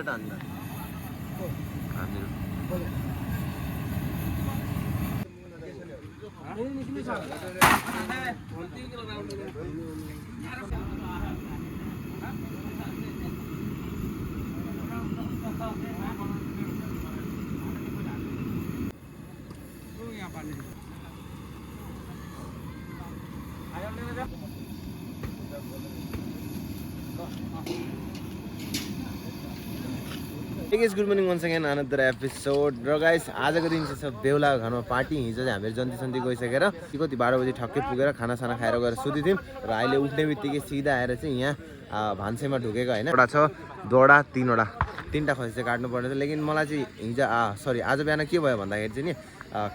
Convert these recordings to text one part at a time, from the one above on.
टान्दा हामीहरू good morning once again another episode र guys आजको दिन चाहिँ छ बेहुला घरमा पार्टी हिजो चाहिँ हामीहरू जन्ती सन्ती गइसकेर कति 12 बजी ठक्कै पुगेर खानासाना खाएर गएर सुतिथ्यौँ र अहिले उठ्ने बित्तिकै सिधा आएर चाहिँ यहाँ भान्सेमा ढुकेको होइन एउटा छ दोडा तीनवटा खसी चाहिँ काट्नु पर्ने छ लेकिन मलाई चाहिँ हिजो आज बिहान के भयो भन्दाखेरि चाहिँ नि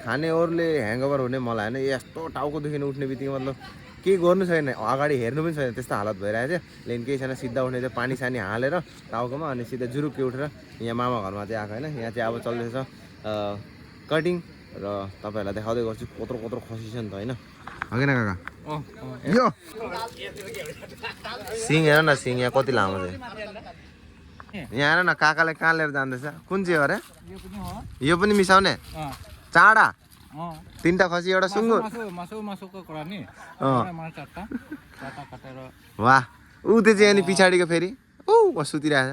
खानेहरूले ह्याङओभर हुने मलाई होइन यस्तो टाउको दुखिन उठ्ने बित्तिकै मतलब केही गर्नु छैन अगाडि हेर्नु पनि छैन त्यस्तो हालत भइरहेको थियो लेकिन केही छैन सिधा उठ्ने चाहिँ पानी सानी हालेर टाउकोमा अनि सिधा जुरुक्कै उठेर यहाँ मामा घरमा चाहिँ आएको होइन यहाँ चाहिँ अब चल्दैछ कटिङ र तपाईँहरूलाई देखाउँदै गर्छु कत्रो खसी छ नि त होइन हगेन काका यो सिङ हेर न सिङ यहाँ कति लामो चाहिँ यहाँ हेर न काकाले कहाँ लिएर जाँदैछ कुन चाहिँ हो अरे यो पनि मिसाउने चाडा तीनटा खसी एउटा सुँगुर वाह ऊ त्यो चाहिँ अनि पछाडिको फेरि ऊ सुतिरहेछ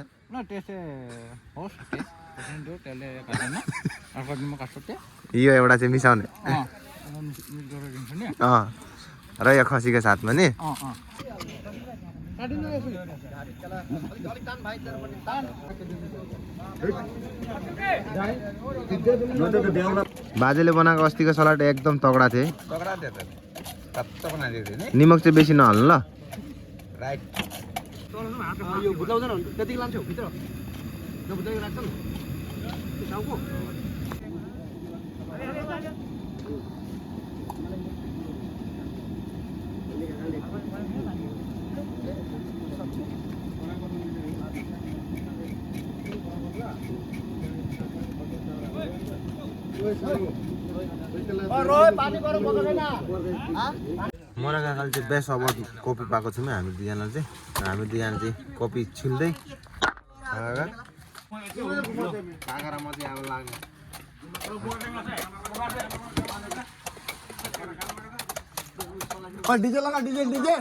यो एउटा चाहिँ मिसाउने र यो खसीको साथमा नि बाजेले बनाएको अस्तिको सलाद एकदम तगडा थियो निमक चाहिँ बेसी नहाल्नु ल मोरा काकाले चाहिँ बेस्ट अवार्ड कपी पाएको छौँ हामी दुईजना चाहिँ कपी छिल्दै डिजे लगा डिजे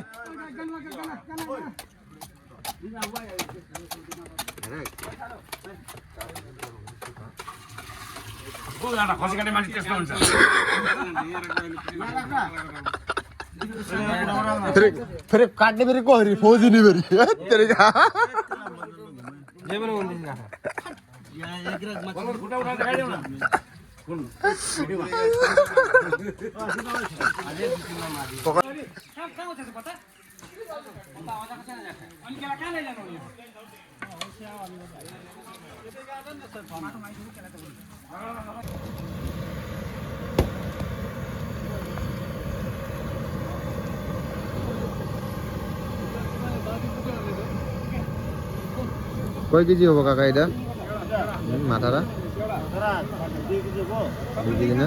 खसी काट्ने मान्छे त्यस्तो हुन्छ फेरि काट्ने फेरि कसरी फोजिने फेरि कय केजी हो काका এটা মাথাটা 2 কেজি না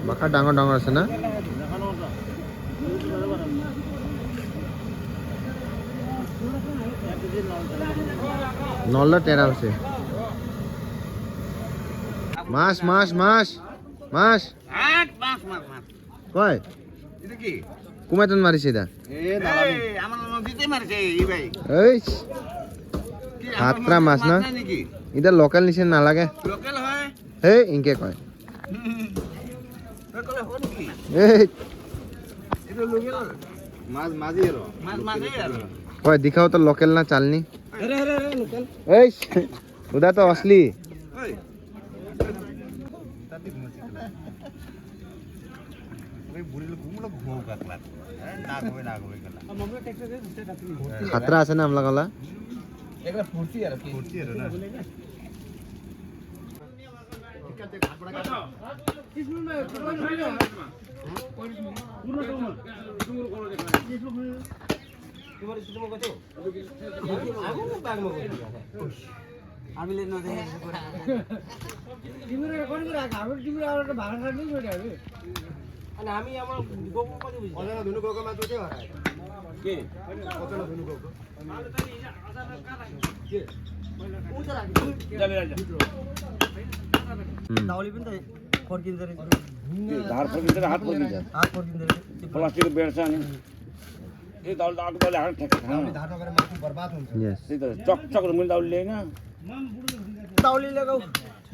মাখা ডাঙৰ ডাঙৰ আছে না নল্লা টেরা আছে মাছ মাছ মাছ মাছ মাছ মাছ মাছ কয় এটা কি কুমাইতন মারিছে এটা আমার দিতে মারিছে এই ভাই এই হাতরা মাছ না এটা লোকাল নিছে না লাগে লোকাল হয় এই ইনকে কয় লোকাল হন কি এই এটা লোকাল মাছ মাঝি এর মাছ মাঝি এর কয় দেখাও তো লোকাল না চালনি अरे अरे अरे लोकल এই ওটা তো असली ওই তাতি মছি ওই বুড়িল ঘুমলো ঘুম কাটলা না গবে গলা মমলা টেক্সট দে দুটা তাতি खतरा আছে না আমলা গলা एकला फुर्ती यार ना हामीले नदेखे तिम्रो रेकर्ड गरेको हाम्रो तिम्रो एउटा भाडा काट्नु छोड्यो हामी अनि हामी अब गोको कति बुझ्यो अझ धुनु गोकोमा त्यो के हो दाउली पनि त फर्किँदो रहेछ धार फर्किन्छ र हात फर्किन्छ हात फर्किँदो रहेछ प्लास्टिक बेड्छ अनि ए दाउले त अर्को दाउले हात ठ्याक्क खानु धार नगरेर मासु बर्बाद हुन्छ यस त्यही त चकचक मैले दाउले ल्याएन दाउली लगाऊ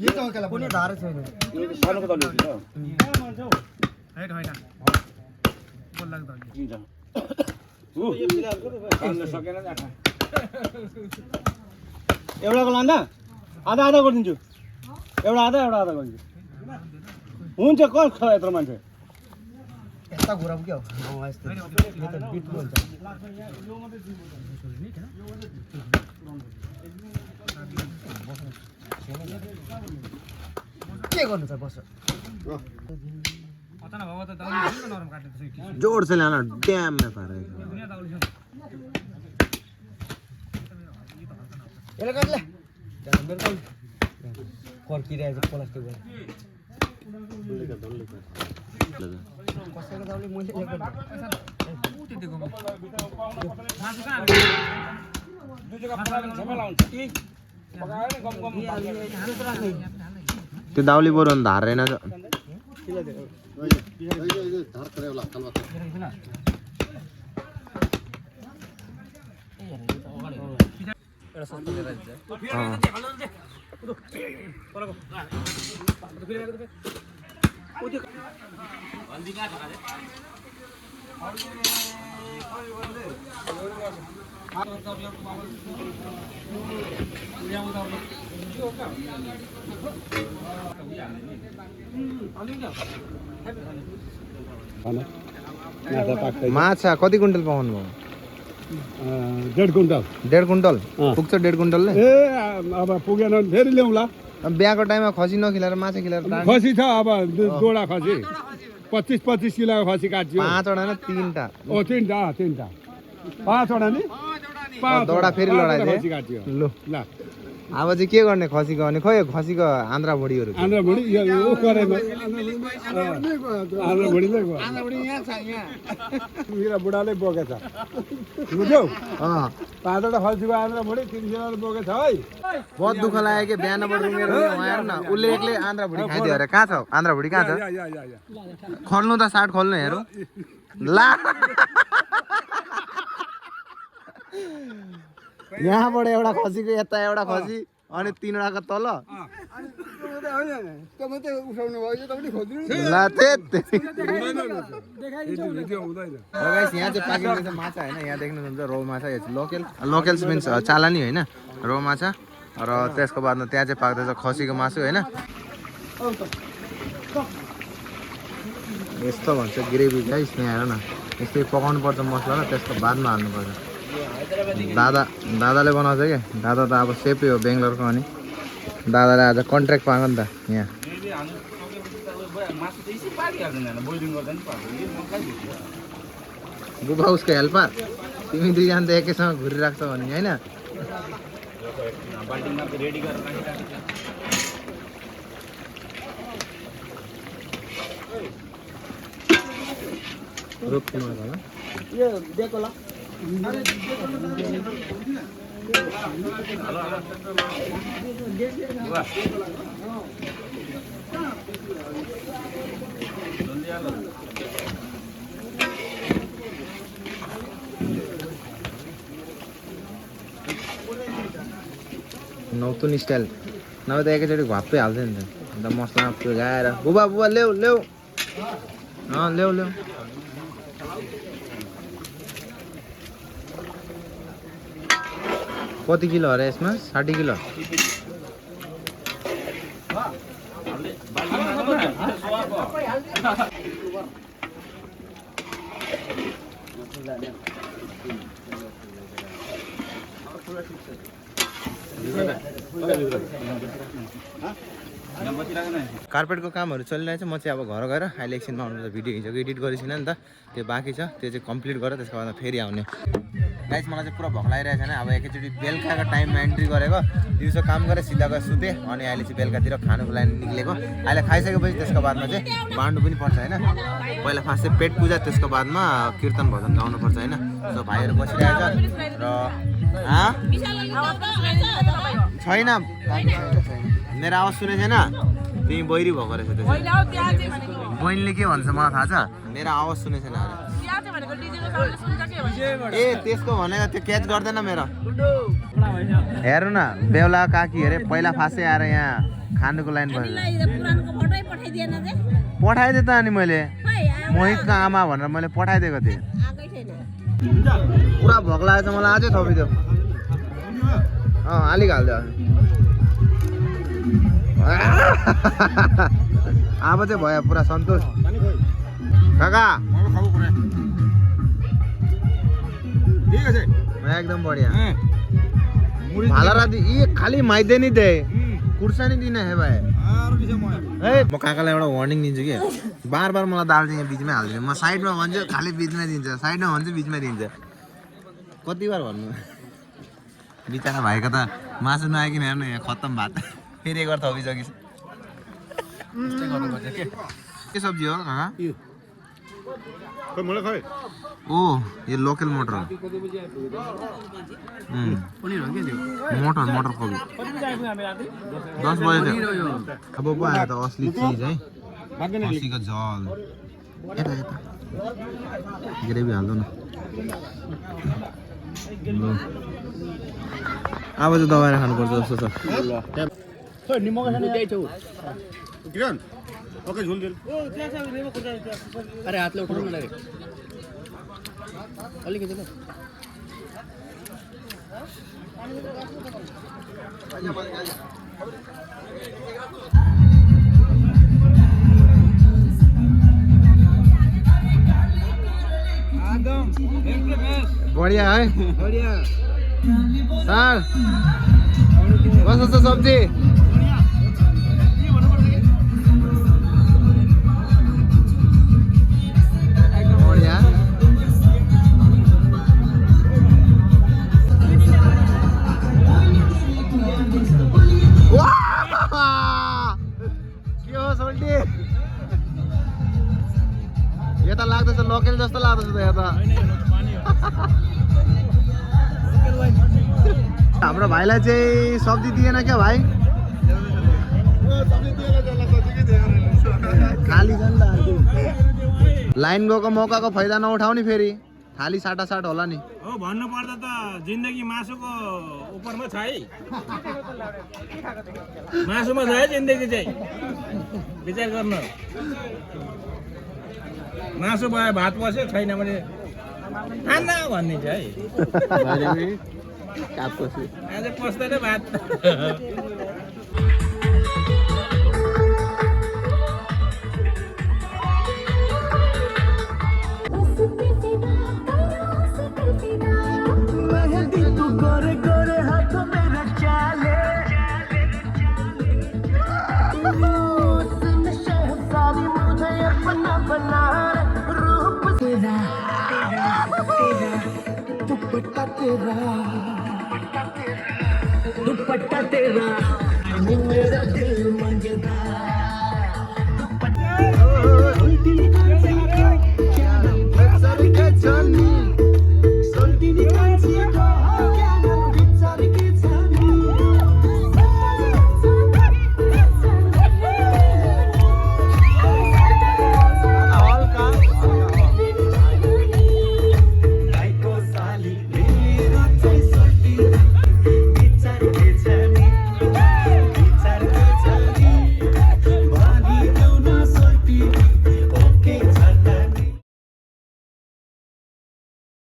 यो त अकेला कुनै धारै छैन यो त सानोको दाउले हो हैन हैन बोल लाग्छ किन्छ खान सकेन नि आँखा एउटाको लान्दा आधा आधा गरिदिन्छु एउटा आधा गरिदिन्छु हुन्छ कल ख यत्रो मान्छे यस्ता घुराउ के हो यस्तो यो त बिट हुन्छ के गर्नु छ बस जोड से लाना डैम में पारे यसले गर्ले मेरो त फर्किरहेछ प्लास्टिक भएर कसैको दाउले मैले त्यो दाउली बरु धार रहेन माछा कति कुन्टल पाउनु भयो 1.5 कुन्टल 1.5 कुन्टल पुग्छ 1.5 कुन्टलले ए अब पुगेन फेरि ल्याउँला बिहाको टाइममा खसी नखिलाएर माछा खिलाएर खसी छ अब जोडा खसी 25 किलोको खसी काट्यो 5 वटा न 3टा ओ 3टा 5 वटा नि 5 दौडा फेरि लडाइदिए खसी काट्यो ल ल अब चाहिँ के गर्ने खसीको अनि खै खसीको आन्द्रा भुडीहरू आन्द्रा भुडी यो करेमा आन्द्रा भुडी चाहिँ आन्द्रा बुढी यहाँ छ यहाँ मेरा बुढाले बोकेछ बुझ्यौ अँ 5 वटा खसीको आन्द्रा भुडी 3 किलोले बोकेछ है बहुत दुःख लाग्यो कि बिहानबाट रुँगेर उहाँ न उसले एक्लै आन्द्रा भुडी खाइदियो अरे कहाँ छ आन्द्रा भुडी कहाँ छ खोल्नु त साट खोल्नु हेरौँ ला यहाँबाट एउटा खसीको यता एउटा खसी अनि 3 वटाको तल ला यहाँ चाहिँ पाकिँदैछ माछा होइन यहाँ देख्नुहुन्छ रौ माछा यो लोकल मिन्स चालानी होइन रौ माछा र त्यसको बादमा त्यहाँ चाहिँ पाक्दैछ खसीको मासु होइन यस्तो भन्छ ग्रेभी गाइस यहाँ हेर न यस्तै पकाउनु पर्छ मसला र त्यसको बादमा हाल्नुपर्छ दादाले बनाउँछ क्या दादा त अब सेफै हो बेङ्गलोरको अनि दादाले आज कन्ट्र्याक्ट पाएको नि त यहाँ बुबा उसको हेल्पर तिमी दुईजना त एकैसँग घुरिरहेको छ भने होइन रोप्नु होला यो दिएको ल नौतुन स्टाइल नभए त एकैचोटि घप्पै हाल्छ नि त अन्त मसलामा पुगाएर बुबा ल्याऊ ल्याऊ ल्याऊ कति किलो अरे यसमा 60 किलो कार्पेटको कामहरू चलिरहेछ। म चाहिँ अब घर गएर अहिले एकछिनमा आउनु भिडियो हिजोको एडिट गरेको छैन नि त, त्यो बाँकी छ, त्यो चाहिँ कम्प्लिट गरेर त्यसको बादमा फेरि आउने। गाइस मलाई चाहिँ पुरा भोक लागिरहेको छैन। अब एकैचोटि बेलुकाको टाइममा एन्ट्री गरेको, दिउँसो काम गरेँ सिधा गएर सुतेँ, अनि अहिले चाहिँ बेलुकातिर खानुको लागि निक्लेको। अहिले खाइसकेपछि त्यसको बादमा चाहिँ बाँड्नु पनि पर्छ होइन। पहिला फर्स्ट चाहिँ पेट पूजा, त्यसको बादमा कीर्तन भजन गाउनुपर्छ होइन। सो भाइहरू बसिरहेछ र छैन, मेरो आवाज सुनेको छैन, त्यही बहिरी भएको रहेछ। त्यो बहिनीले के भन्छ मलाई थाहा छ, मेरो आवाज सुनेको छैन अरे। ए त्यसको भनेको त्यो क्याच गर्दैन मेरो। हेर्नु न बेहुला काकी अरे पहिला फाँसै आएर यहाँ खानुको लाइन पठाइदिएँ त। अनि मैले मोहितको आमा भनेर मैले पठाइदिएको थिएँ। पुरा भोक लागेको छ मलाई, अझै थपिदियो। अलिक हालिदियो। अब चाहिँ भयो पुरा सन्तोष काका, एकदम बढिया। भाला राति ये खाली माइदे नहीं दे, खुर्सानी दिन है भाइ। म काकालाई एउटा वार्निङ दिन्छु कि बार बार मलाई दार्जिलिङ बिचमै हालिदिनु। म साइडमा भन्छु खालि बिचमै दिन्छ, साइडमा भन्छु बिचमै दिन्छ। कति बार भन्नु, बिचरा भाइको त मासु नआइकन हेर्नु यहाँ खत्तम भात फेरि एक बार थपिसकिस्। के सब्जी हो काका? ओ यो लोकल मटर हो। मटर मटर कोपी 10 बजे अब पो आयो त असली चिज है। खसीको झोल यता यता ग्रेभी हाल्दो न। अब चाहिँ दबाएर खानुपर्छ जस्तो छ। अरे हातले उठाउनु लाग्यो अलिकति त। बढिया है, बढिया सर। कस्तो छ सब्जी? बढिया। के हो सोल्टी? यो त लाग्दैछ लोकल जस्तो लाग्दैछ त। यो त हाम्रो भाइलाई चाहिँ सब्जी दिएन क्या भाइ? खाली छ नि त। लाइन गएको मौकाको फाइदा नउठाउने, फेरि खाली साटासाट होला नि। हो भन्नु पर्दा त जिन्दगी मासुको उपरमा छ है। मासुमा छ है जिन्दगी चाहिँ, विचार गर्नु। मासु भयो भात पस्यो, छैन भने खाना भन्ने छ है। आज पस्दैन भात। दुपट्टा तेरा मेरा दिल मंगे